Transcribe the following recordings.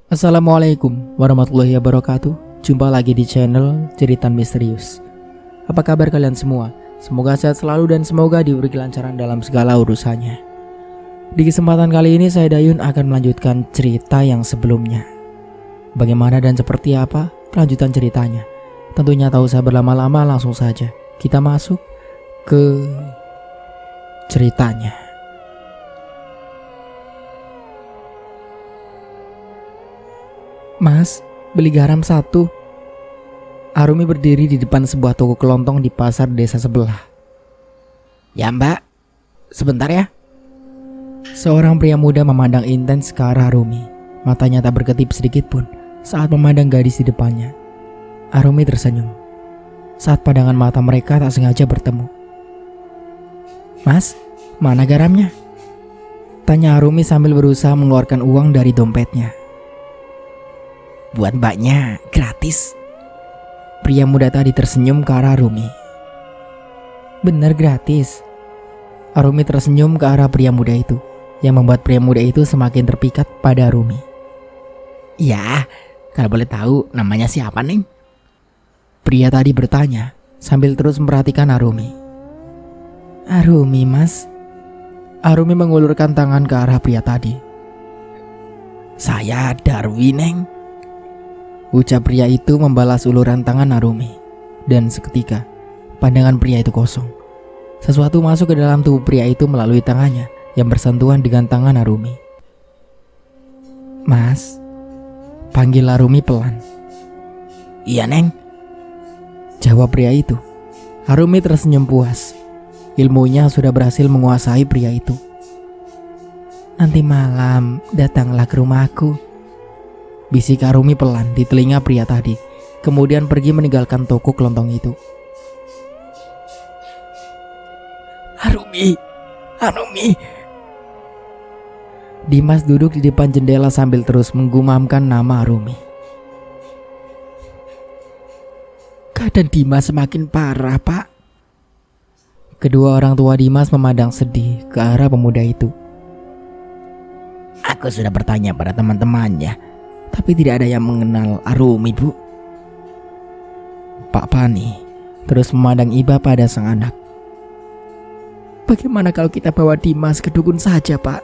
Assalamualaikum warahmatullahi wabarakatuh. Jumpa lagi di channel Cerita Misterius. Apa kabar kalian semua? Semoga sehat selalu dan semoga diberi kelancaran dalam segala urusannya. Di kesempatan kali ini saya Dayun akan melanjutkan cerita yang sebelumnya. Bagaimana dan seperti apa kelanjutan ceritanya? Tentunya tak usah berlama-lama, langsung saja kita masuk ke ceritanya. Mas, beli garam 1. Arumi berdiri di depan sebuah toko kelontong di pasar desa sebelah. Ya mbak, sebentar ya. Seorang pria muda memandang intens ke arah Arumi. Matanya tak berkedip sedikit pun saat memandang gadis di depannya. Arumi tersenyum saat pandangan mata mereka tak sengaja bertemu. Mas, mana garamnya? Tanya Arumi sambil berusaha mengeluarkan uang dari dompetnya. Buat mbaknya, gratis. Pria muda tadi tersenyum ke arah Arumi. Bener gratis. Arumi tersenyum ke arah pria muda itu, yang membuat pria muda itu semakin terpikat pada Arumi. Ya, kalau boleh tahu namanya siapa Neng? Pria tadi bertanya sambil terus memperhatikan Arumi. Arumi mas. Arumi mengulurkan tangan ke arah pria tadi. Saya Darwi Neng. Ucap pria itu membalas uluran tangan Arumi. Dan seketika pandangan pria itu kosong. Sesuatu masuk ke dalam tubuh pria itu melalui tangannya yang bersentuhan dengan tangan Arumi. Mas, panggil Arumi pelan. Iya Neng, jawab pria itu. Arumi tersenyum puas. Ilmunya sudah berhasil menguasai pria itu. Nanti malam datanglah ke rumahku, bisik Arumi pelan di telinga pria tadi, kemudian pergi meninggalkan toko kelontong itu. Arumi. Dimas duduk di depan jendela sambil terus menggumamkan nama Arumi. Keadaan Dimas semakin parah, Pak. Kedua orang tua Dimas memandang sedih ke arah pemuda itu. Aku sudah bertanya pada teman-temannya, tapi tidak ada yang mengenal Arumi, Bu. Pak Pani terus memandang iba pada sang anak. Bagaimana kalau kita bawa Dimas ke dukun saja, Pak?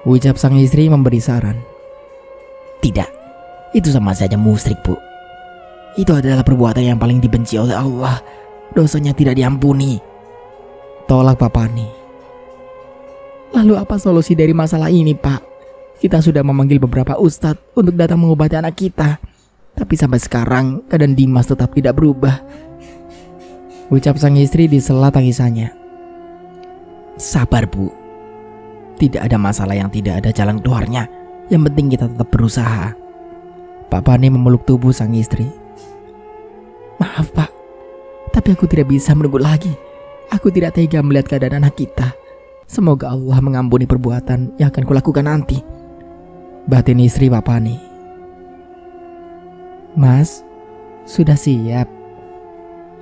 Ucap sang istri memberi saran. Tidak, itu sama saja musyrik, Bu. Itu adalah perbuatan yang paling dibenci oleh Allah. Dosanya tidak diampuni, tolak Pak Pani. Lalu apa solusi dari masalah ini, Pak? Kita sudah memanggil beberapa ustadz untuk datang mengobati anak kita, tapi sampai sekarang keadaan Dimas tetap tidak berubah. Ucap sang istri di sela tangisannya. Sabar, Bu. Tidak ada masalah yang tidak ada jalan keluarnya. Yang penting kita tetap berusaha. Pak Pani memeluk tubuh sang istri. Maaf, Pak, tapi aku tidak bisa menunggu lagi. Aku tidak tega melihat keadaan anak kita. Semoga Allah mengampuni perbuatan yang akan kulakukan nanti, batin istri Pak Pani. Mas, sudah siap?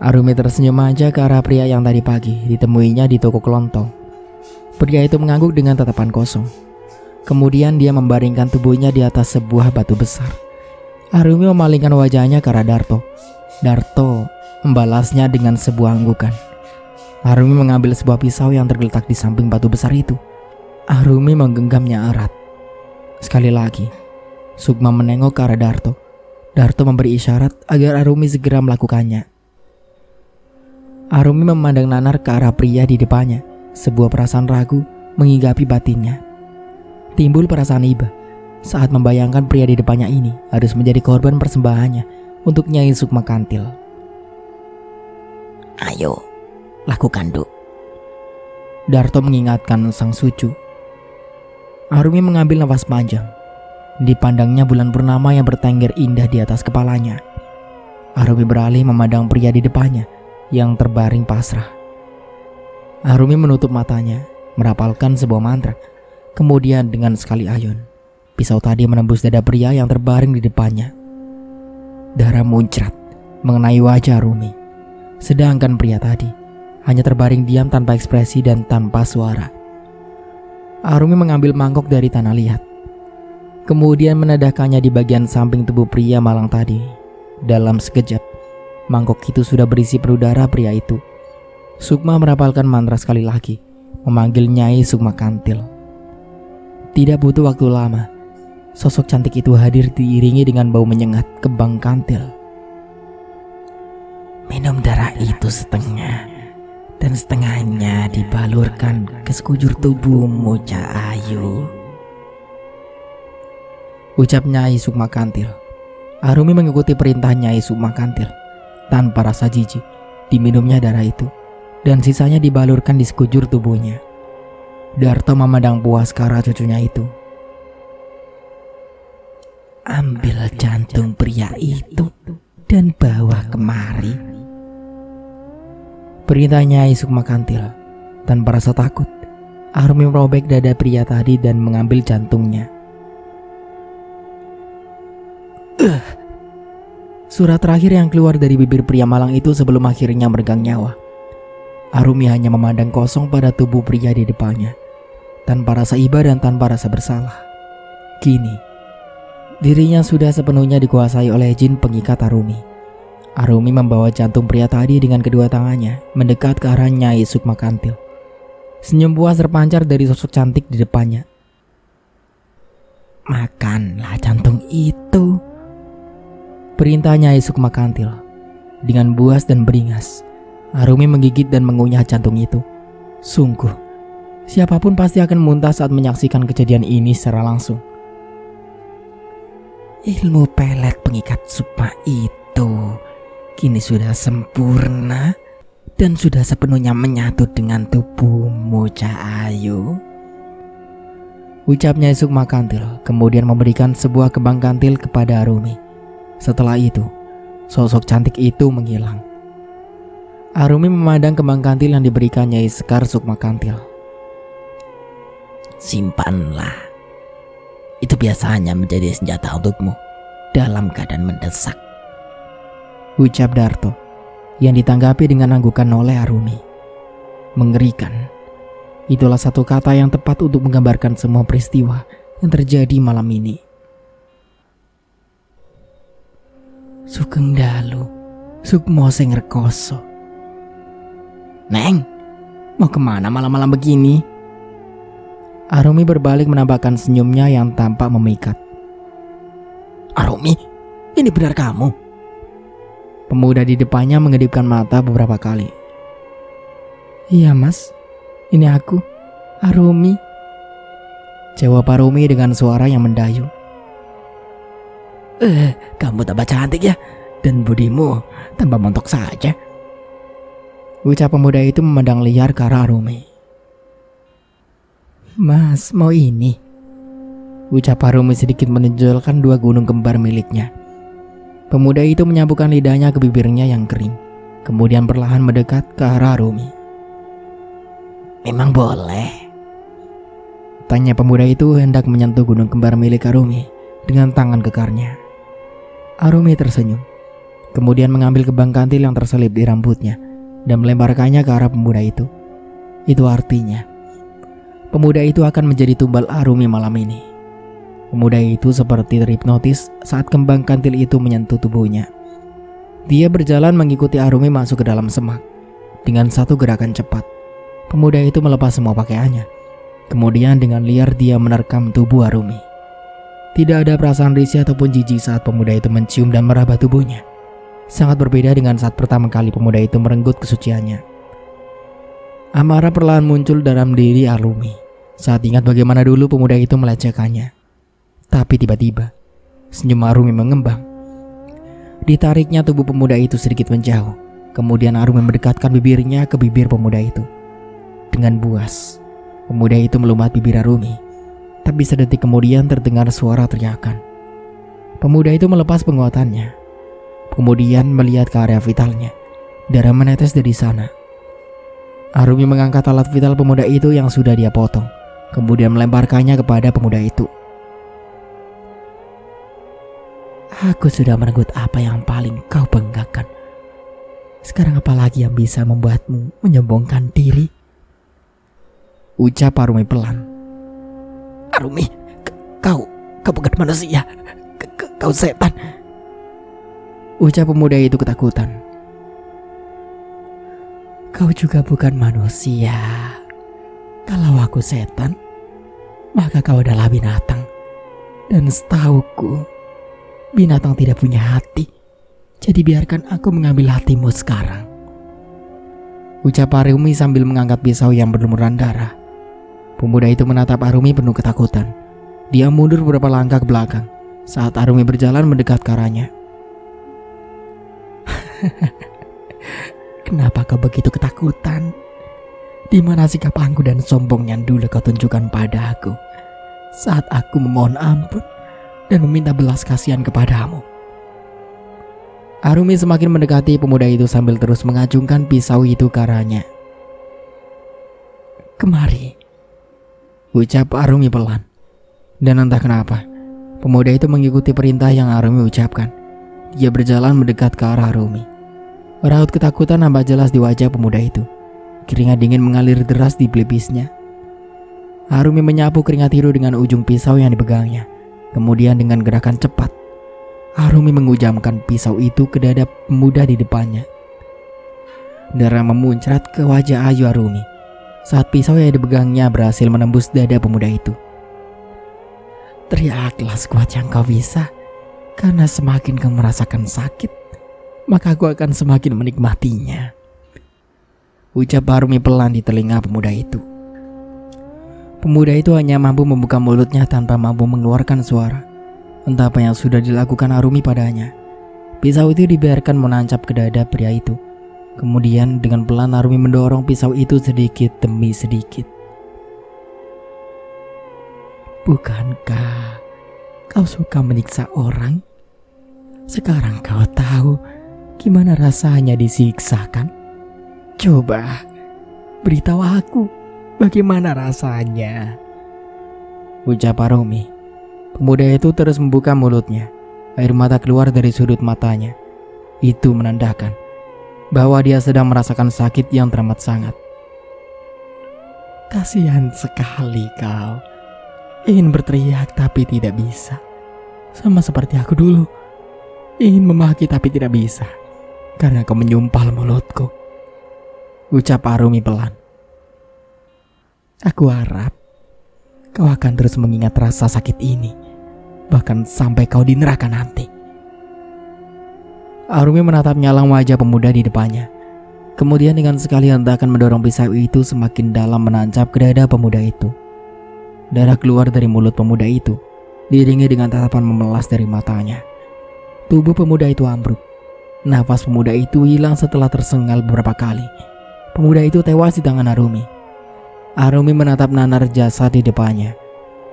Arumi tersenyum aja ke arah pria yang tadi pagi ditemuinya di toko kelontong. Pria itu mengangguk dengan tatapan kosong. Kemudian dia membaringkan tubuhnya di atas sebuah batu besar. Arumi memalingkan wajahnya ke arah Darto. Darto membalasnya dengan sebuah anggukan. Arumi mengambil sebuah pisau yang tergeletak di samping batu besar itu. Arumi menggenggamnya erat. Sekali lagi, Sukma menengok ke arah Darto. Darto memberi isyarat agar Arumi segera melakukannya. Arumi memandang nanar ke arah pria di depannya. Sebuah perasaan ragu menginggapi batinnya. Timbul perasaan iba saat membayangkan pria di depannya ini harus menjadi korban persembahannya untuk Nyai Sukma Kantil. Ayo, lakukan, Duk. Darto mengingatkan sang sucu. Arumi mengambil nafas panjang. Dipandangnya bulan purnama yang bertengger indah di atas kepalanya. Arumi beralih memandang pria di depannya yang terbaring pasrah. Arumi menutup matanya, merapalkan sebuah mantra. Kemudian dengan sekali ayun, pisau tadi menembus dada pria yang terbaring di depannya. Darah muncrat mengenai wajah Arumi. Sedangkan pria tadi hanya terbaring diam tanpa ekspresi dan tanpa suara. Arumi mengambil mangkok dari tanah liat. Kemudian menadahkannya di bagian samping tubuh pria malang tadi. Dalam sekejap, mangkok itu sudah berisi penuh darah pria itu. Sukma merapalkan mantra sekali lagi, memanggil Nyai Sukma Kantil. Tidak butuh waktu lama, sosok cantik itu hadir diiringi dengan bau menyengat kembang kantil. Minum darah itu setengah, dan setengahnya dibalurkan ke sekujur tubuhmu, Cak Ayu, ucap Nyai Sukma Kantil. Arumi mengikuti perintah Nyai Sukma Kantil. Tanpa rasa jijik, diminumnya darah itu, dan sisanya dibalurkan di sekujur tubuhnya. Darto memandang puas ke arah cucunya itu. Ambil jantung pria itu dan bawa kemari, perintah Nyai Sukma Kantil. Tanpa rasa takut, Arumi merobek dada pria tadi dan mengambil jantungnya. Surat terakhir yang keluar dari bibir pria malang itu sebelum akhirnya meregang nyawa. Arumi hanya memandang kosong pada tubuh pria di depannya, tanpa rasa iba dan tanpa rasa bersalah. Kini, dirinya sudah sepenuhnya dikuasai oleh jin pengikat Arumi. Arumi membawa jantung pria tadi dengan kedua tangannya, mendekat ke arah Nyai Sukma Kantil. Senyum puas terpancar dari sosok cantik di depannya. Makanlah jantung itu, perintah Nyai Sukma Kantil. Dengan buas dan beringas, Arumi menggigit dan mengunyah jantung itu. Sungguh, siapapun pasti akan muntah saat menyaksikan kejadian ini secara langsung. Ilmu pelet pengikat Sukma itu kini sudah sempurna dan sudah sepenuhnya menyatu dengan tubuhmu, Cak Ayu, ucap Nyai Sukma Kantil, kemudian memberikan sebuah kembang kantil kepada Arumi. Setelah itu, sosok cantik itu menghilang. Arumi memandang kembang kantil yang diberikan Nyai Sekar Sukma Kantil. Simpanlah. Itu biasanya menjadi senjata untukmu dalam keadaan mendesak, ucap Darto, yang ditanggapi dengan anggukan oleh Arumi. Mengerikan. Itulah satu kata yang tepat untuk menggambarkan semua peristiwa yang terjadi malam ini. Sugeng Dalu, Sukmo sing rekoso. Neng, mau kemana malam-malam begini? Arumi berbalik menampakkan senyumnya yang tampak memikat. Arumi, ini benar kamu? Pemuda di depannya mengedipkan mata beberapa kali. Iya mas, ini aku, Arumi, jawab Arumi dengan suara yang mendayu. Kamu tambah cantik ya, dan budimu tambah montok saja, ucap pemuda itu memandang liar ke arah Arumi. Mas, mau ini, ucap Arumi sedikit menonjolkan dua gunung kembar miliknya. Pemuda itu menyambungkan lidahnya ke bibirnya yang kering, kemudian perlahan mendekat ke arah Arumi. Memang boleh, tanya pemuda itu hendak menyentuh gunung kembar milik Arumi dengan tangan kekarnya. Arumi tersenyum, kemudian mengambil kembang kantil yang terselip di rambutnya dan melemparkannya ke arah pemuda itu. Itu artinya, pemuda itu akan menjadi tumbal Arumi malam ini. Pemuda itu seperti terhipnotis saat kembang kantil itu menyentuh tubuhnya. Dia berjalan mengikuti Arumi masuk ke dalam semak. Dengan satu gerakan cepat, pemuda itu melepas semua pakaiannya. Kemudian dengan liar dia menerkam tubuh Arumi. Tidak ada perasaan risih ataupun jijik saat pemuda itu mencium dan meraba tubuhnya. Sangat berbeda dengan saat pertama kali pemuda itu merenggut kesuciannya. Amarah perlahan muncul dalam diri Arumi saat ingat bagaimana dulu pemuda itu melecehkannya. Tapi tiba-tiba, senyum Arumi mengembang. Ditariknya tubuh pemuda itu sedikit menjauh. Kemudian Arumi mendekatkan bibirnya ke bibir pemuda itu. Dengan buas, pemuda itu melumat bibir Arumi. Tapi sedetik kemudian terdengar suara teriakan. Pemuda itu melepas penguatannya. Kemudian melihat ke area vitalnya. Darah menetes dari sana. Arumi mengangkat alat vital pemuda itu yang sudah dia potong. Kemudian melemparkannya kepada pemuda itu. Aku sudah merenggut apa yang paling kau banggakan. Sekarang apa lagi yang bisa membuatmu menyombongkan diri? Ucap Arumi pelan. Arumi, Kau bukan manusia, kau setan, ucap pemuda itu ketakutan. Kau juga bukan manusia. Kalau aku setan, maka kau adalah binatang. Dan setauku, binatang tidak punya hati. Jadi biarkan aku mengambil hatimu sekarang, ucap Arumi sambil mengangkat pisau yang berlumuran darah. Pemuda itu menatap Arumi penuh ketakutan. Dia mundur beberapa langkah ke belakang saat Arumi berjalan mendekat ke arahnya. Kenapa kau begitu ketakutan? Di mana sikap angkuh dan sombong yang dulu kau tunjukkan pada aku saat aku memohon ampun dan meminta belas kasihan kepadamu? Arumi semakin mendekati pemuda itu sambil terus mengacungkan pisau itu ke arahnya. Kemari, ucap Arumi pelan. Dan entah kenapa, pemuda itu mengikuti perintah yang Arumi ucapkan. Dia berjalan mendekat ke arah Arumi. Raut ketakutan nampak jelas di wajah pemuda itu. Keringat dingin mengalir deras di pelipisnya. Arumi menyapu keringat biru dengan ujung pisau yang dipegangnya. Kemudian dengan gerakan cepat, Arumi mengujamkan pisau itu ke dada pemuda di depannya. Darah memuncrat ke wajah Ayu Arumi saat pisau yang dipegangnya berhasil menembus dada pemuda itu. Teriaklah sekuat yang kau bisa, karena semakin kau merasakan sakit, maka aku akan semakin menikmatinya, ucap Arumi pelan di telinga pemuda itu. Pemuda itu hanya mampu membuka mulutnya tanpa mampu mengeluarkan suara. Entah apa yang sudah dilakukan Arumi padanya. Pisau itu dibiarkan menancap ke dada pria itu. Kemudian dengan pelan Arumi mendorong pisau itu sedikit demi sedikit. Bukankah kau suka menyiksa orang? Sekarang kau tahu gimana rasanya disiksa, kan? Coba beritahu aku bagaimana rasanya, ucap Arumi. Pemuda itu terus membuka mulutnya. Air mata keluar dari sudut matanya. Itu menandakan bahwa dia sedang merasakan sakit yang teramat sangat. Kasihan sekali kau. Ingin berteriak tapi tidak bisa. Sama seperti aku dulu. Ingin memaki tapi tidak bisa, karena kau menyumpal mulutku, ucap Arumi pelan. Aku harap kau akan terus mengingat rasa sakit ini, bahkan sampai kau di neraka nanti. Arumi menatap nyalang wajah pemuda di depannya. Kemudian dengan sekali hentakan mendorong pisau itu semakin dalam menancap ke dada pemuda itu. Darah keluar dari mulut pemuda itu, diiringi dengan tatapan memelas dari matanya. Tubuh pemuda itu ambruk. Nafas pemuda itu hilang setelah tersengal beberapa kali. Pemuda itu tewas di tangan Arumi. Arumi menatap nanar jasad di depannya.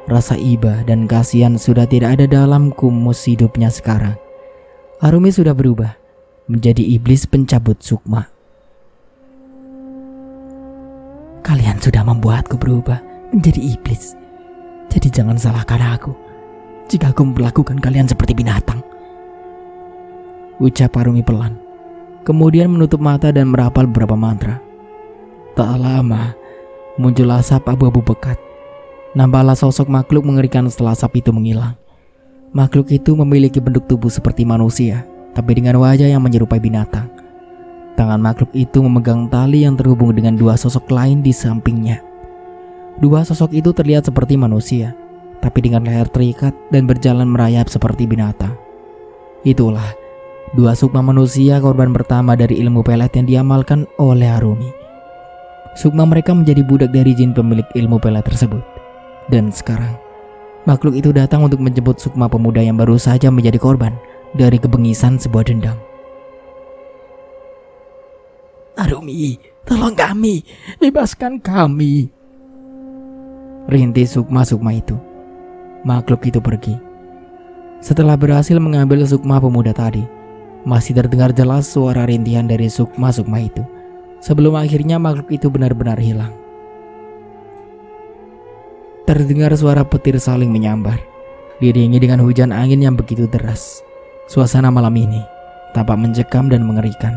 Rasa iba dan kasihan sudah tidak ada dalam kumus hidupnya sekarang. Arumi sudah berubah menjadi iblis pencabut sukma. Kalian sudah membuatku berubah menjadi iblis. Jadi jangan salahkan aku jika aku memperlakukan kalian seperti binatang, ucap Arumi pelan. Kemudian menutup mata dan merapal beberapa mantra. Tak lama, muncul asap abu-abu pekat. Nampaklah sosok makhluk mengerikan setelah asap itu menghilang. Makhluk itu memiliki bentuk tubuh seperti manusia, tapi dengan wajah yang menyerupai binatang. Tangan makhluk itu memegang tali yang terhubung dengan dua sosok lain di sampingnya. Dua sosok itu terlihat seperti manusia, tapi dengan leher terikat dan berjalan merayap seperti binatang. Itulah dua sukma manusia korban pertama dari ilmu pelet yang diamalkan oleh Arumi. Sukma mereka menjadi budak dari jin pemilik ilmu pelet tersebut. Dan sekarang, makhluk itu datang untuk menjemput sukma pemuda yang baru saja menjadi korban dari kebengisan sebuah dendam. Arumi, tolong kami, bebaskan kami, rintih sukma-sukma itu. Makhluk itu pergi. Setelah berhasil mengambil sukma pemuda tadi, masih terdengar jelas suara rintihan dari sukma-sukma itu. Sebelum akhirnya makhluk itu benar-benar hilang. Terdengar suara petir saling menyambar, diiringi dengan hujan angin yang begitu deras. Suasana malam ini tampak mencekam dan mengerikan.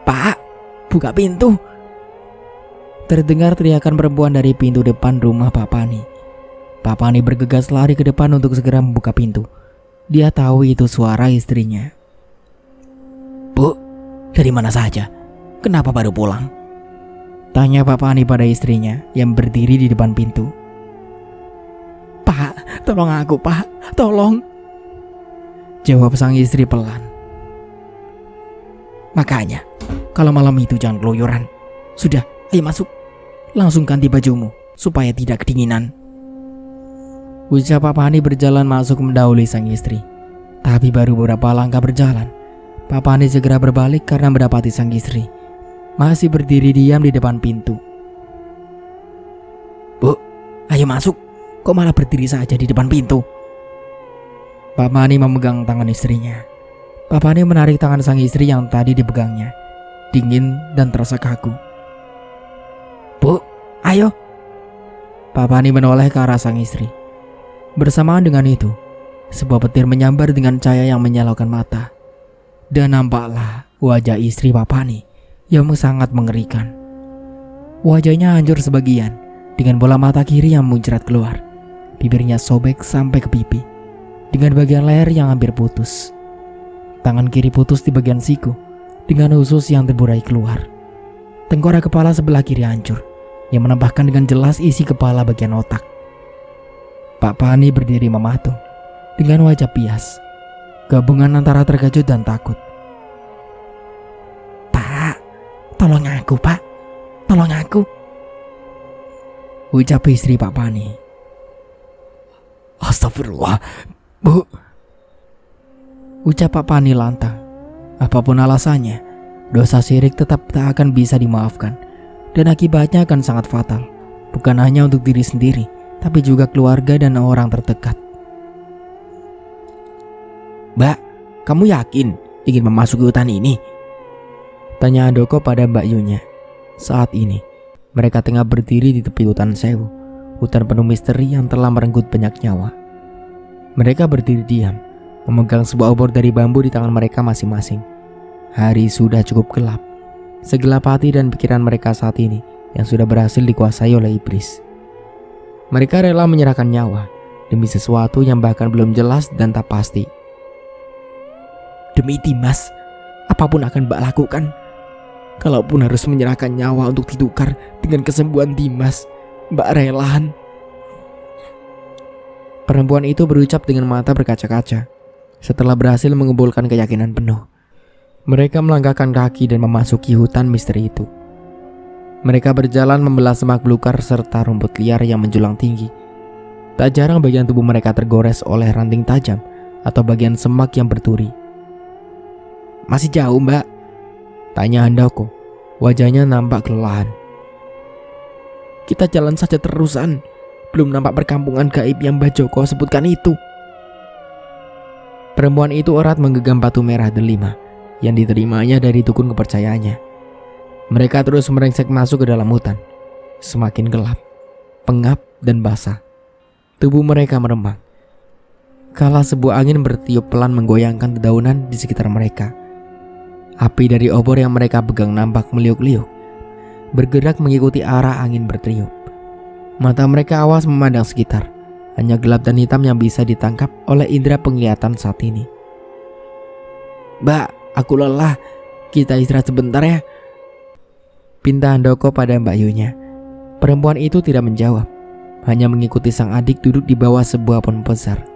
Pak, buka pintu! Terdengar teriakan perempuan dari pintu depan rumah Pak Pani. Pak Pani bergegas lari ke depan untuk segera membuka pintu. Dia tahu itu suara istrinya. "Bu, dari mana saja? Kenapa baru pulang?" tanya Pak Pani pada istrinya yang berdiri di depan pintu. "Pak, tolong aku, Pak, tolong," jawab sang istri pelan. "Makanya, kalau malam itu jangan keluyuran. Sudah, ayo masuk. Langsung ganti bajumu supaya tidak kedinginan," ucap Pak Pani berjalan masuk mendahului sang istri. Tapi baru beberapa langkah berjalan, Pak Pani segera berbalik karena mendapati sang istri masih berdiri diam di depan pintu. "Bu, ayo masuk. Kok malah berdiri saja di depan pintu?" Pak Pani memegang tangan istrinya. Pak Pani menarik tangan sang istri yang tadi dipegangnya. Dingin dan terasa kaku. "Bu, ayo." Pak Pani menoleh ke arah sang istri. Bersamaan dengan itu, sebuah petir menyambar dengan cahaya yang menyilaukan mata. Dan nampaklah wajah istri Pak Pani yang sangat mengerikan. Wajahnya hancur sebagian dengan bola mata kiri yang muncrat keluar. Bibirnya sobek sampai ke pipi, dengan bagian leher yang hampir putus. Tangan kiri putus di bagian siku, dengan usus yang terburai keluar. Tengkorak kepala sebelah kiri hancur, yang menambahkan dengan jelas isi kepala bagian otak. Pak Pani berdiri mematung, dengan wajah pias, gabungan antara terkejut dan takut. "Pak, tolong aku, Pak, tolong aku," ucap istri Pak Pani. "Astagfirullah, Bu," ucap Pak Pani lantang. Apapun alasannya, dosa syirik tetap tak akan bisa dimaafkan, dan akibatnya akan sangat fatal, bukan hanya untuk diri sendiri, tapi juga keluarga dan orang terdekat. "Mbak, kamu yakin ingin memasuki hutan ini?" tanya Handoko pada Mbak Yunya. Saat ini, mereka tengah berdiri di tepi hutan sewu, hutan penuh misteri yang telah merenggut banyak nyawa. Mereka berdiri diam, memegang sebuah obor dari bambu di tangan mereka masing-masing. Hari sudah cukup gelap. Segelap hati dan pikiran mereka saat ini yang sudah berhasil dikuasai oleh iblis. Mereka rela menyerahkan nyawa demi sesuatu yang bahkan belum jelas dan tak pasti. "Demi Dimas, apapun akan Mbak lakukan. Kalaupun harus menyerahkan nyawa untuk ditukar dengan kesembuhan Dimas, Mbak relahan." Perempuan itu berucap dengan mata berkaca-kaca. Setelah berhasil mengumpulkan keyakinan penuh, mereka melangkahkan kaki dan memasuki hutan misteri itu. Mereka berjalan membelah semak belukar serta rumput liar yang menjulang tinggi. Tak jarang bagian tubuh mereka tergores oleh ranting tajam atau bagian semak yang berduri. "Masih jauh, Mbak?" tanya Handoko. Wajahnya nampak kelelahan. "Kita jalan saja terusan. Belum nampak perkampungan gaib yang Mbak Joko sebutkan itu." Perempuan itu erat menggenggam batu merah delima yang diterimanya dari dukun kepercayaannya. Mereka terus merengsek masuk ke dalam hutan. Semakin gelap, pengap dan basah. Tubuh mereka meremang. Kala sebuah angin bertiup pelan menggoyangkan dedaunan di sekitar mereka. Api dari obor yang mereka pegang nampak meliuk-liuk, bergerak mengikuti arah angin bertiup. Mata mereka awas memandang sekitar. Hanya gelap dan hitam yang bisa ditangkap oleh indera penglihatan saat ini. "Mbak, aku lelah. Kita istirahat sebentar ya," pinta Handoko pada Mbak Yunya. Perempuan itu tidak menjawab, hanya mengikuti sang adik duduk di bawah sebuah pohon besar.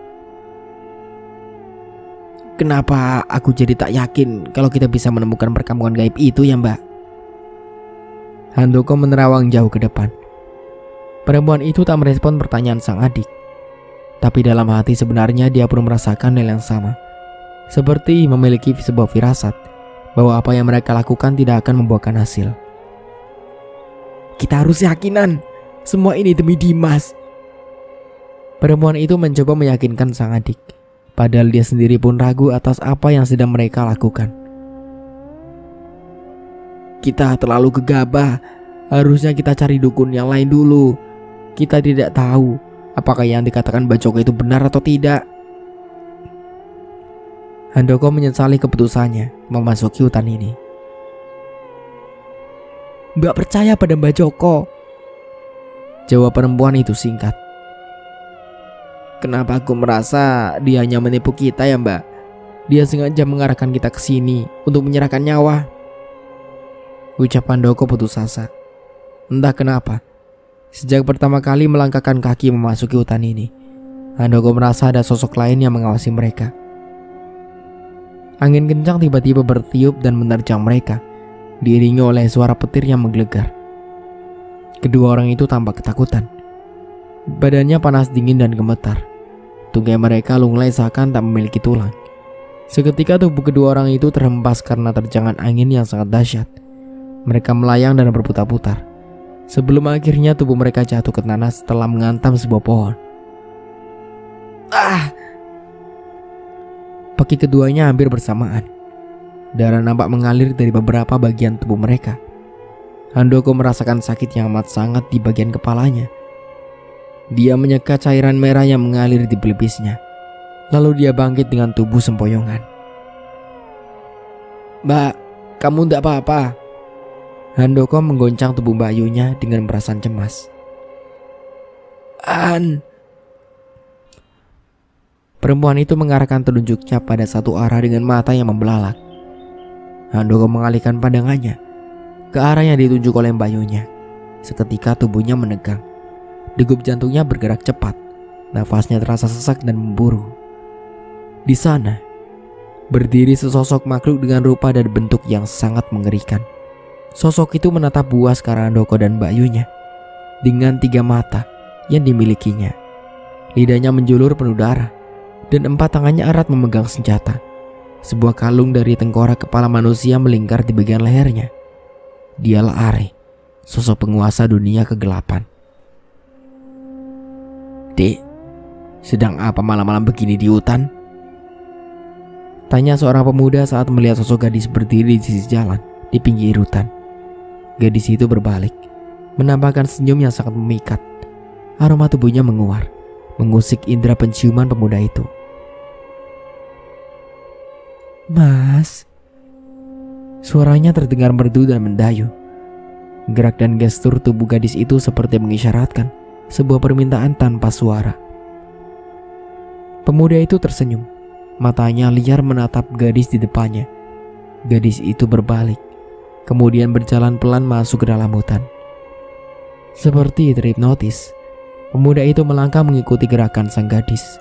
"Kenapa aku jadi tak yakin kalau kita bisa menemukan perkampungan gaib itu ya, Mbak?" Handoko menerawang jauh ke depan. Perempuan itu tak merespon pertanyaan sang adik. Tapi dalam hati sebenarnya dia pun merasakan hal yang sama. Seperti memiliki sebuah firasat bahwa apa yang mereka lakukan tidak akan membuahkan hasil. "Kita harus yakinan. Semua ini demi Dimas." Perempuan itu mencoba meyakinkan sang adik, padahal dia sendiri pun ragu atas apa yang sedang mereka lakukan. "Kita terlalu gegabah. Harusnya kita cari dukun yang lain dulu. Kita tidak tahu apakah yang dikatakan Mbak Joko itu benar atau tidak." Handoko menyesali keputusannya memasuki hutan ini. "Mbak percaya pada Mbak Joko?" jawab perempuan itu singkat. Kenapa aku merasa dia hanya menipu kita ya Mbak? Dia sengaja mengarahkan kita ke sini untuk menyerahkan nyawa. Ucap Handoko putus asa. Entah kenapa, sejak pertama kali melangkahkan kaki memasuki hutan ini, Handoko merasa ada sosok lain yang mengawasi mereka. Angin kencang tiba-tiba bertiup dan menerjang mereka, diiringi oleh suara petir yang menggelegar. Kedua orang itu tampak ketakutan. Badannya panas dingin dan gemetar. Tunggai mereka lunglai seakan tak memiliki tulang. Seketika tubuh kedua orang itu terhempas karena terjangan angin yang sangat dahsyat. Mereka melayang dan berputar-putar, sebelum akhirnya tubuh mereka jatuh ke tanah setelah menghantam sebuah pohon. Kaki keduanya hampir bersamaan. Darah nampak mengalir dari beberapa bagian tubuh mereka. Handoko merasakan sakit yang amat sangat di bagian kepalanya. Dia menyeka cairan merah yang mengalir di pelipisnya. Lalu dia bangkit dengan tubuh sempoyongan. Mbak, kamu tidak apa-apa? Handoko menggoncang tubuh Mbak Ayunya dengan perasaan cemas. Perempuan itu mengarahkan telunjuknya pada satu arah dengan mata yang membelalak. Handoko mengalihkan pandangannya ke arah yang ditunjuk oleh Mbak Ayunya. Seketika tubuhnya menegang. Degup jantungnya bergerak cepat. Nafasnya terasa sesak dan memburu. Di sana berdiri sesosok makhluk dengan rupa dan bentuk yang sangat mengerikan. Sosok itu menatap buas ke arah Handoko dan Mbak Ayunya dengan 3 mata yang dimilikinya. Lidahnya menjulur penuh darah dan 4 tangannya erat memegang senjata. Sebuah kalung dari tengkorak kepala manusia melingkar di bagian lehernya. Dialah Are, sosok penguasa dunia kegelapan. Dek, sedang apa malam-malam begini di hutan? Tanya seorang pemuda saat melihat sosok gadis berdiri di sisi jalan di pinggir hutan. Gadis itu berbalik, menampakkan senyum yang sangat memikat. Aroma tubuhnya menguar, mengusik indera penciuman pemuda itu. Mas, suaranya terdengar merdu dan mendayu. Gerak dan gestur tubuh gadis itu seperti mengisyaratkan sebuah permintaan tanpa suara. Pemuda itu tersenyum. Matanya liar menatap gadis di depannya. Gadis itu berbalik, kemudian berjalan pelan masuk ke dalam hutan. Seperti terhipnotis, pemuda itu melangkah mengikuti gerakan sang gadis.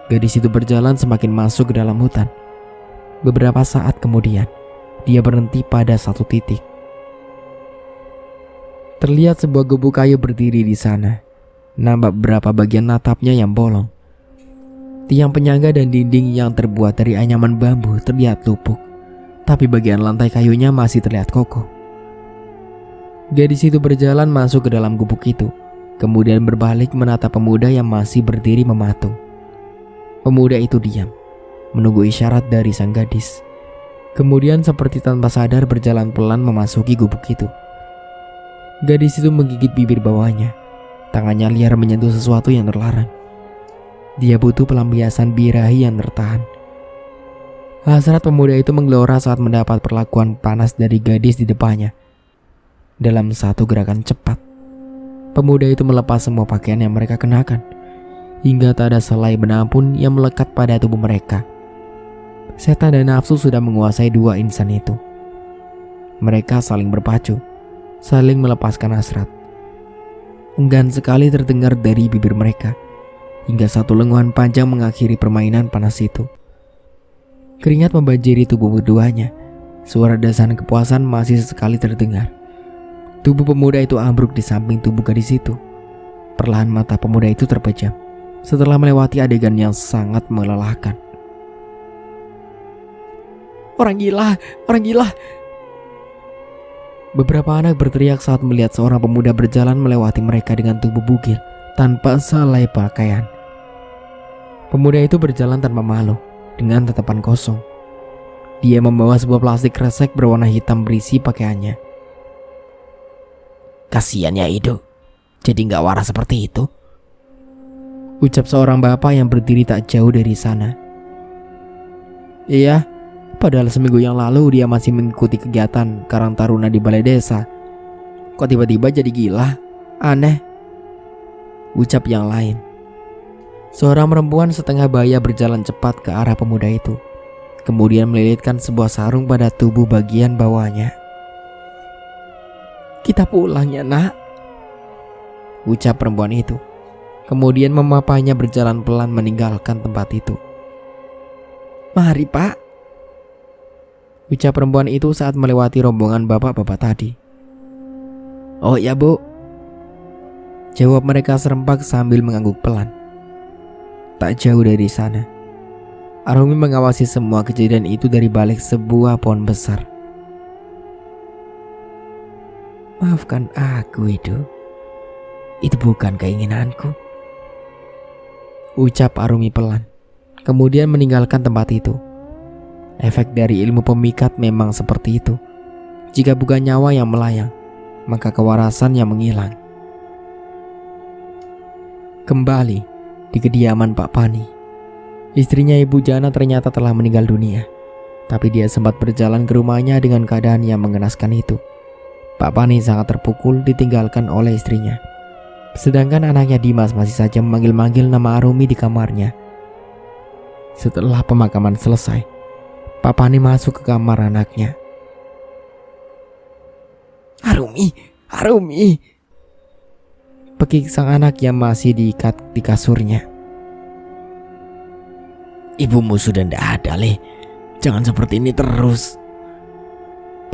Gadis itu berjalan semakin masuk ke dalam hutan. Beberapa saat kemudian, dia berhenti pada satu titik. Terlihat sebuah gubuk kayu berdiri di sana. Nampak beberapa bagian atapnya yang bolong. Tiang penyangga dan dinding yang terbuat dari anyaman bambu terlihat lapuk, tapi bagian lantai kayunya masih terlihat kokoh. Gadis itu berjalan masuk ke dalam gubuk itu, kemudian berbalik menatap pemuda yang masih berdiri mematung. Pemuda itu diam, menunggu isyarat dari sang gadis. Kemudian seperti tanpa sadar berjalan pelan memasuki gubuk itu. Gadis itu menggigit bibir bawahnya. Tangannya liar menyentuh sesuatu yang terlarang. Dia butuh pelampiasan birahi yang tertahan. Hasrat pemuda itu menggelora saat mendapat perlakuan panas dari gadis di depannya. Dalam satu gerakan cepat, pemuda itu melepas semua pakaian yang mereka kenakan, hingga tak ada selai benang pun yang melekat pada tubuh mereka. Setan dan nafsu sudah menguasai 2 insan itu. Mereka saling berpacu, saling melepaskan hasrat. Enggan sekali terdengar dari bibir mereka, hingga satu lenguhan panjang mengakhiri permainan panas itu. Keringat membanjiri tubuh keduanya. Suara desahan kepuasan masih sekali terdengar. Tubuh pemuda itu ambruk di samping tubuh gadis itu. Perlahan mata pemuda itu terpejam setelah melewati adegan yang sangat melelahkan. Orang gila, orang gila. Beberapa anak berteriak saat melihat seorang pemuda berjalan melewati mereka dengan tubuh bugil tanpa selai pakaian. Pemuda itu berjalan tanpa malu, dengan tatapan kosong. Dia membawa sebuah plastik kresek berwarna hitam berisi pakaiannya. Kasian ya Ido, jadi gak waras seperti itu, ucap seorang bapak yang berdiri tak jauh dari sana. Iya, padahal seminggu yang lalu dia masih mengikuti kegiatan Karang Taruna di balai desa. Kok tiba-tiba jadi gila? Aneh, ucap yang lain. Seorang perempuan setengah baya berjalan cepat ke arah pemuda itu, kemudian melilitkan sebuah sarung pada tubuh bagian bawahnya. "Kita pulang ya, nak," ucap perempuan itu. Kemudian memapanya berjalan pelan meninggalkan tempat itu. "Mari, Pak," ucap perempuan itu saat melewati rombongan bapak-bapak tadi. "Oh ya, Bu," jawab mereka serempak sambil mengangguk pelan. Tak jauh dari sana, Arumi mengawasi semua kejadian itu dari balik sebuah pohon besar. "Maafkan aku, Edo. Itu bukan keinginanku," ucap Arumi pelan, kemudian meninggalkan tempat itu. Efek dari ilmu pemikat memang seperti itu. Jika bukan nyawa yang melayang, maka kewarasan yang menghilang. Kembali di kediaman Pak Pani, istrinya Ibu Jana ternyata telah meninggal dunia. Tapi dia sempat berjalan ke rumahnya dengan keadaan yang mengenaskan itu. Pak Pani sangat terpukul ditinggalkan oleh istrinya. Sedangkan anaknya Dimas masih saja memanggil-manggil nama Arumi di kamarnya. Setelah pemakaman selesai, Pak Pani masuk ke kamar anaknya. "Arumi, Arumi," pekik sang anak yang masih diikat di kasurnya. "Ibumu sudah tidak ada, Le. Jangan seperti ini terus."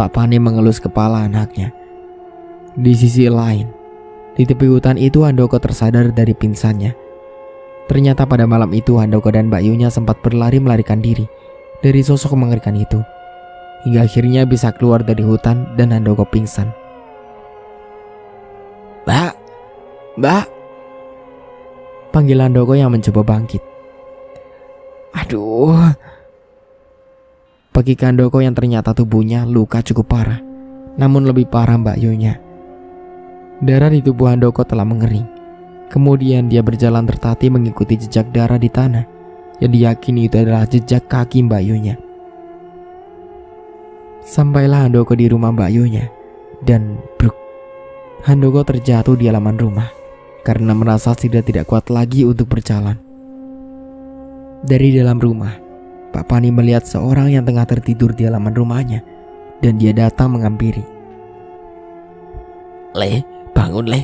Pak Pani mengelus kepala anaknya. Di sisi lain, di tepi hutan itu Handoko tersadar dari pingsannya. Ternyata pada malam itu Handoko dan Mbak Yunya sempat berlari melarikan diri dari sosok mengerikan itu, hingga akhirnya bisa keluar dari hutan dan Handoko pingsan. "Mbak, Mbak," panggil Handoko yang mencoba bangkit. "Aduh," pekik Handoko yang ternyata tubuhnya luka cukup parah, namun lebih parah Mbak Yunya. Darah di tubuh Handoko telah mengering. Kemudian dia berjalan tertatih mengikuti jejak darah di tanah yang diyakini itu adalah jejak kaki Mbak Yunya. Sampailah Handoko di rumah Mbak Yunya, dan bruk, Handoko terjatuh di halaman rumah karena merasa sudah tidak kuat lagi untuk berjalan. Dari dalam rumah, Pak Pani melihat seorang yang tengah tertidur di halaman rumahnya, dan dia datang menghampiri. "Le, bangun, Le."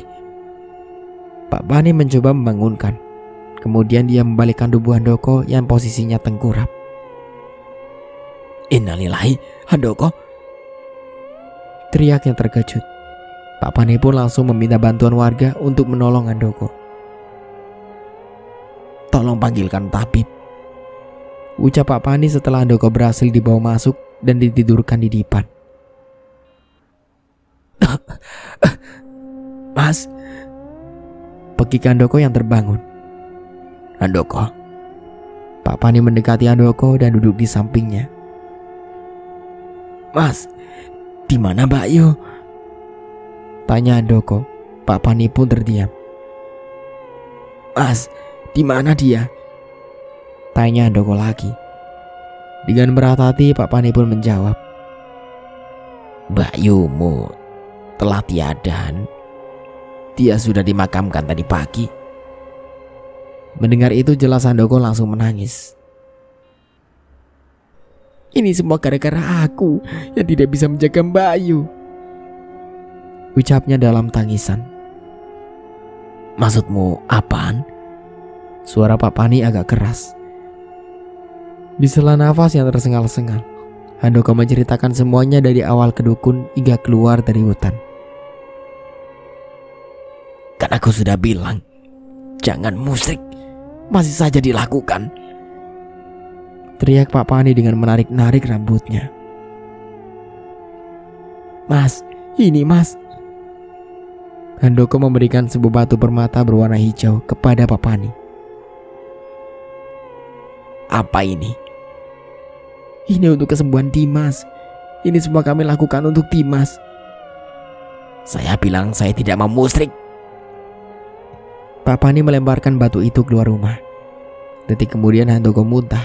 Pak Pani mencoba membangunkan. Kemudian dia membalikkan tubuh Handoko yang posisinya tengkurap. "Innalillahi, Handoko!" teriak yang terkejut. Pak Pani pun langsung meminta bantuan warga untuk menolong Handoko. "Tolong panggilkan tabib," ucap Pak Pani setelah Handoko berhasil dibawa masuk dan ditidurkan di dipan. "Mas," pekik Handoko yang terbangun. "Handoko." Pak Pani mendekati Handoko dan duduk di sampingnya. "Mas, di mana Mbak Yu?" tanya Handoko. Pak Pani pun terdiam. "Mas, di mana dia?" tanya Handoko lagi. Dengan berat hati Pak Pani pun menjawab, "Mbak Yumu telah tiada. Dia sudah dimakamkan tadi pagi." Mendengar itu jelas Handoko langsung menangis. "Ini semua gara-gara aku yang tidak bisa menjaga Mbak Yu," ucapnya dalam tangisan. "Maksudmu apaan?" Suara Pak Pani agak keras. Di sela nafas yang tersengal-sengal, Handoko menceritakan semuanya dari awal ke dukun hingga keluar dari hutan. "Kan aku sudah bilang, jangan musyrik, masih saja dilakukan," teriak Pak Pani dengan menarik-narik rambutnya. "Mas, ini Mas." Handoko memberikan sebuah batu permata berwarna hijau kepada Pak Pani. "Apa ini?" "Ini untuk kesembuhan Dimas. Ini semua kami lakukan untuk Dimas." "Saya bilang saya tidak mau musyrik." Pak Pani melemparkan batu itu keluar rumah. Detik kemudian Handoko muntah,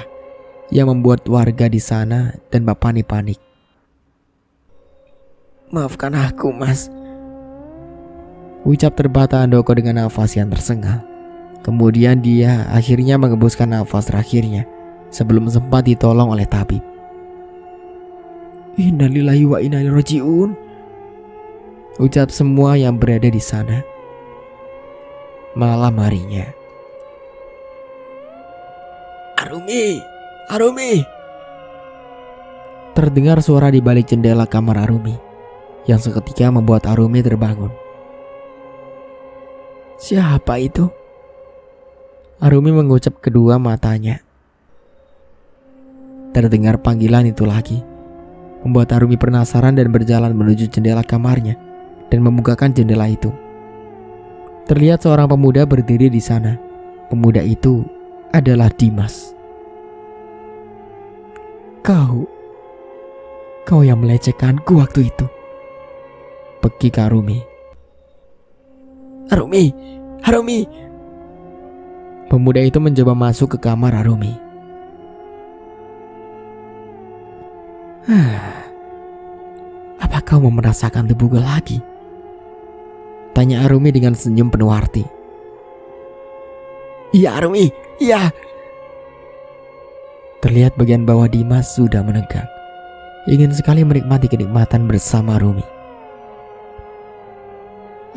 yang membuat warga di sana dan Pak Pani panik. "Maafkan aku, Mas," ucap terbata Handoko dengan nafas yang tersengal. Kemudian dia akhirnya mengembuskan nafas terakhirnya sebelum sempat ditolong oleh tabib. Innalillahi wa inna ilaihi raji'un, ucap semua yang berada di sana. Malam harinya, Arumi, Arumi, terdengar suara di balik jendela kamar Arumi yang seketika membuat Arumi terbangun. Siapa itu? Arumi mengucap kedua matanya. Terdengar panggilan itu lagi, membuat Arumi penasaran dan berjalan menuju jendela kamarnya dan membukakan jendela itu. Terlihat seorang pemuda berdiri di sana. Pemuda itu adalah Dimas. Kau yang melecehkanku waktu itu, bekik Arumi. Arumi. Pemuda itu mencoba masuk ke kamar Arumi. Apa kau mau merasakan tubuhku lagi? Tanya Arumi dengan senyum penuh arti. Iya Arumi, iya. Terlihat bagian bawah Dimas sudah menegak. Ingin sekali menikmati kenikmatan bersama Arumi.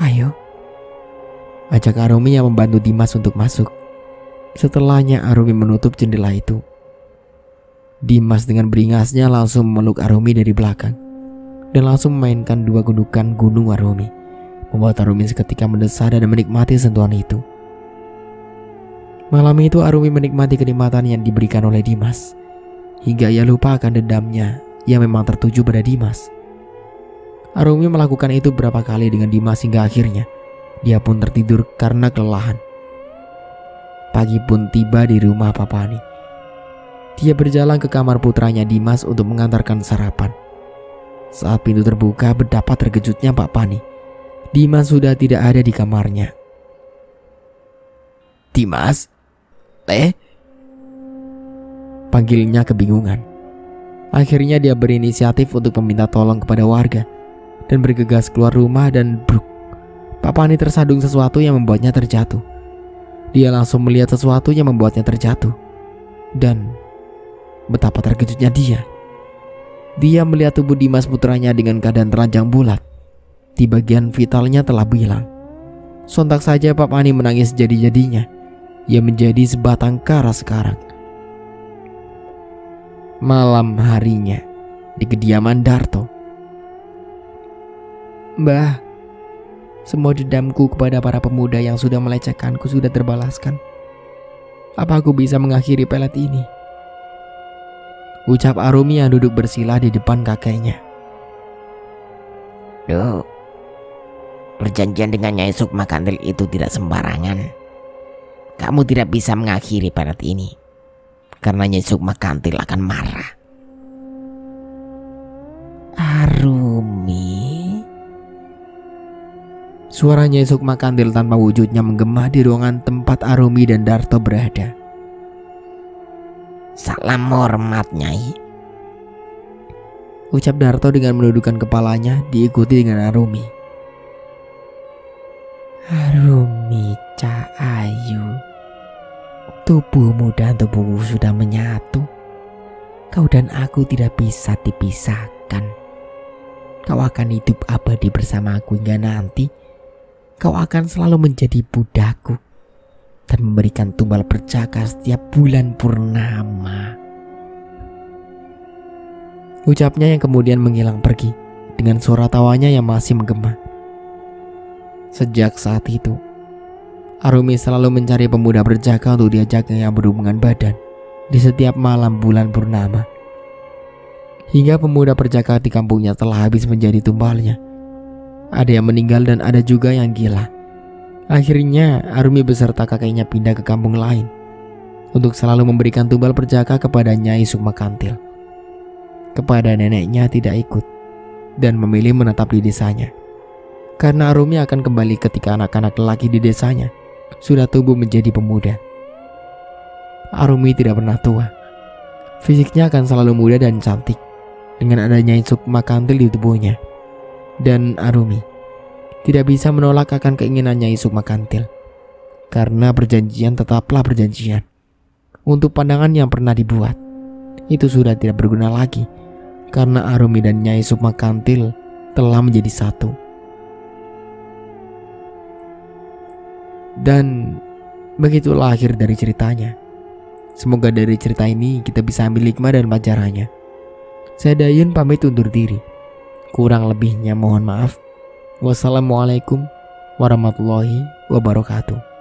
Ayo, ajak Arumi yang membantu Dimas untuk masuk. Setelahnya Arumi menutup jendela itu. Dimas dengan beringasnya langsung memeluk Arumi dari belakang dan langsung memainkan dua gundukan gunung Arumi, membuat Arumi seketika mendesah dan menikmati sentuhan itu. Malam itu Arumi menikmati kenikmatan yang diberikan oleh Dimas hingga ia lupa akan dendamnya yang memang tertuju pada Dimas. Arumi melakukan itu berapa kali dengan Dimas hingga akhirnya dia pun tertidur karena kelelahan. Pagi pun tiba di rumah Pak Pani. Dia berjalan ke kamar putranya Dimas untuk mengantarkan sarapan. Saat pintu terbuka, betapa terkejutnya Pak Pani. Dimas sudah tidak ada di kamarnya. Dimas? Panggilnya kebingungan. Akhirnya dia berinisiatif untuk meminta tolong kepada warga dan bergegas keluar rumah dan bruk. Pak Pani tersadung sesuatu yang membuatnya terjatuh. Dia langsung melihat sesuatu yang membuatnya terjatuh. Dan betapa terkejutnya dia. Dia melihat tubuh Dimas putranya dengan keadaan telanjang bulat. Di bagian vitalnya telah hilang. Sontak saja Pak Pani menangis jadi-jadinya. Ia menjadi sebatang kara sekarang. Malam harinya di kediaman Darto. Mbah, semua dendamku kepada para pemuda yang sudah melecehkanku sudah terbalaskan. Apa aku bisa mengakhiri pelet ini? Ucap Arumi yang duduk bersila di depan kakeknya. Duh, perjanjian dengan Nyai Sukma Kantil itu tidak sembarangan. Kamu tidak bisa mengakhiri pelet ini karena Nyai Sukma Kantil akan marah. Arumi. Suara Nyai Sukma Kantil tanpa wujudnya menggema di ruangan tempat Arumi dan Darto berada. Salam hormat Nyai, ucap Darto dengan menundukkan kepalanya diikuti dengan Arumi. Arumi Cak Ayu, tubuhmu dan tubuhku sudah menyatu. Kau dan aku tidak bisa dipisahkan. Kau akan hidup abadi bersamaku hingga nanti. Kau akan selalu menjadi budakku dan memberikan tumbal berjaka setiap bulan purnama. Ucapnya yang kemudian menghilang pergi dengan suara tawanya yang masih menggema. Sejak saat itu, Arumi selalu mencari pemuda berjaka untuk diajaknya yang berhubungan badan di setiap malam bulan purnama. Hingga pemuda berjaka di kampungnya telah habis menjadi tumbalnya. Ada yang meninggal dan ada juga yang gila. Akhirnya Arumi beserta kakeknya pindah ke kampung lain untuk selalu memberikan tumbal berjaka kepada Nyai Sukma Kantil. Kepada neneknya tidak ikut dan memilih menetap di desanya. Karena Arumi akan kembali ketika anak-anak lelaki di desanya sudah tumbuh menjadi pemuda. Arumi tidak pernah tua. Fisiknya akan selalu muda dan cantik dengan adanya Nyai Sukma Kantil di tubuhnya. Dan Arumi tidak bisa menolak akan keinginan Nyai Sukma Kantil. Karena perjanjian tetaplah perjanjian. Untuk pandangan yang pernah dibuat, itu sudah tidak berguna lagi, karena Arumi dan Nyai Sukma Kantil telah menjadi satu. Dan begitulah akhir dari ceritanya. Semoga dari cerita ini kita bisa ambil hikmah dan pelajarannya. Saya Dayun pamit undur diri. Kurang lebihnya mohon maaf. Wassalamualaikum warahmatullahi wabarakatuh.